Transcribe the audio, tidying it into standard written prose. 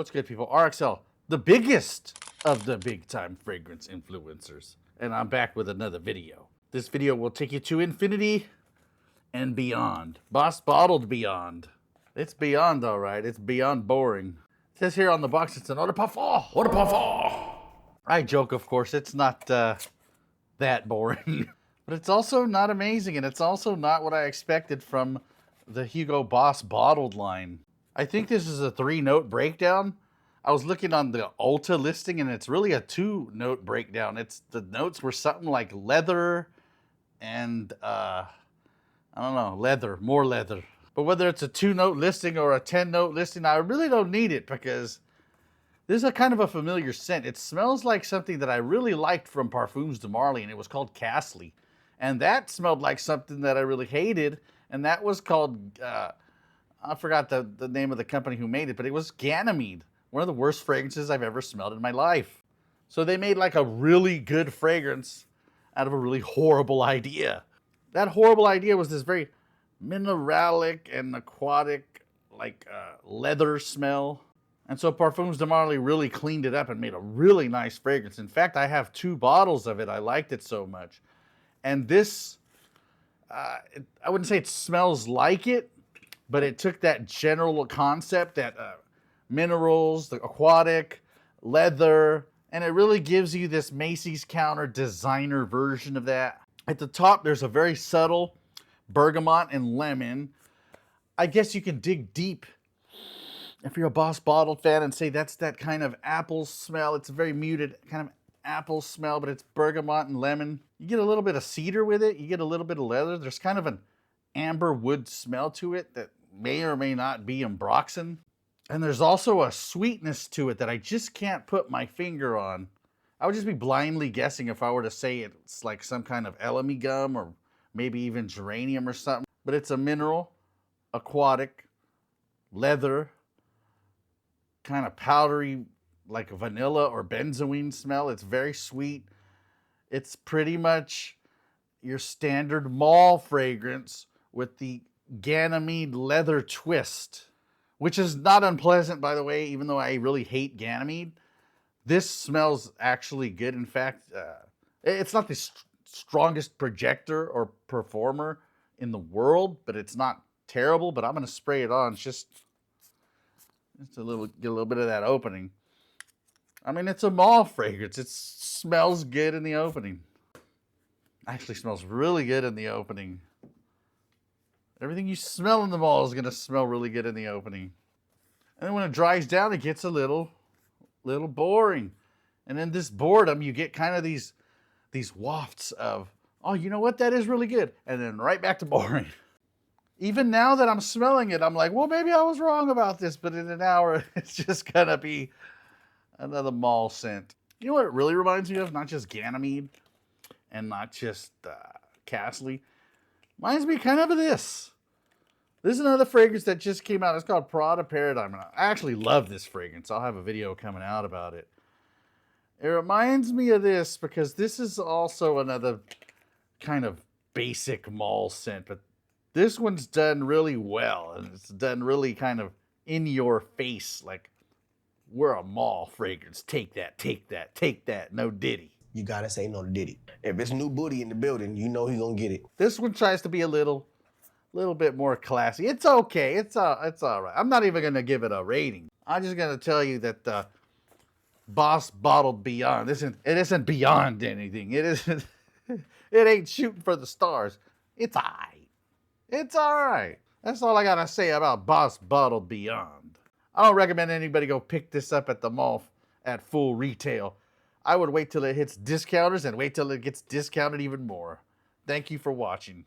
What's good, people? RXL, the biggest of the big-time fragrance influencers. And I'm back with another video. This video will take you to infinity and beyond. Boss Bottled Beyond. It's beyond, all right. It's beyond boring. It says here on the box, it's an eau de parfum. Eau de parfum. I joke, of course. It's not that boring. But it's also not amazing, and it's also not what I expected from the Hugo Boss Bottled line. I think this is a 3-note breakdown. I was looking on the Ulta listing, and it's really a 2-note breakdown. The notes were something like leather and, I don't know, leather, more leather. But whether it's a 2-note listing or a 10-note listing, I really don't need it because this is a kind of a familiar scent. It smells like something that I really liked from Parfums de Marly, and it was called Castley. And that smelled like something that I really hated, and that was called, I forgot the name of the company who made it, but it was Ganymede. One of the worst fragrances I've ever smelled in my life. So they made like a really good fragrance out of a really horrible idea. That horrible idea was this very mineralic and aquatic, like leather smell. And so Parfums de Marly really cleaned it up and made a really nice fragrance. In fact, I have 2 bottles of it. I liked it so much. And this, I wouldn't say it smells like it, but it took that general concept, that minerals, the aquatic, leather, and it really gives you this Macy's counter designer version of that. At the top, there's a very subtle bergamot and lemon. I guess you can dig deep if you're a Boss Bottled fan and say that's that kind of apple smell. It's a very muted kind of apple smell, but it's bergamot and lemon. You get a little bit of cedar with it. You get a little bit of leather. There's kind of an amber wood smell to it that may or may not be ambroxan. And there's also a sweetness to it that I just can't put my finger on. I would just be blindly guessing if I were to say it's like some kind of elemi gum or maybe even geranium or something. But it's a mineral, aquatic, leather, kind of powdery, like vanilla or benzoin smell. It's very sweet. It's pretty much your standard mall fragrance with the Ganymede leather twist, which is not unpleasant, by the way, even though I really hate Ganymede. This smells actually good. In fact, it's not the strongest projector or performer in the world, but it's not terrible. But I'm going to spray it on just get a little bit of that opening. I mean, it's a mall fragrance. It smells good in the opening. Actually smells really good in the opening. Everything you smell in the mall is going to smell really good in the opening. And then when it dries down, it gets a little boring. And in this boredom, you get kind of these wafts of, oh, you know what? That is really good. And then right back to boring. Even now that I'm smelling it, I'm like, well, maybe I was wrong about this. But in an hour, it's just going to be another mall scent. You know what it really reminds me of? Not just Ganymede and not just Castley. Reminds me kind of this. This is another fragrance that just came out. It's called Prada Paradigm. And I actually love this fragrance. I'll have a video coming out about it. It reminds me of this because this is also another kind of basic mall scent. But this one's done really well. And it's done really kind of in your face. Like, we're a mall fragrance. Take that, take that, take that. No diddy. You gotta say no diddy. If it's new booty in the building, you know he gonna get it. This one tries to be a little bit more classy. It's okay. It's all right. I'm not even gonna give it a rating. I'm just gonna tell you that the Boss Bottled Beyond it isn't beyond anything. It isn't. It ain't shooting for the stars. It's alright. It's alright. That's all I gotta say about Boss Bottled Beyond. I don't recommend anybody go pick this up at the mall at full retail. I would wait till it hits discounters and wait till it gets discounted even more. Thank you for watching.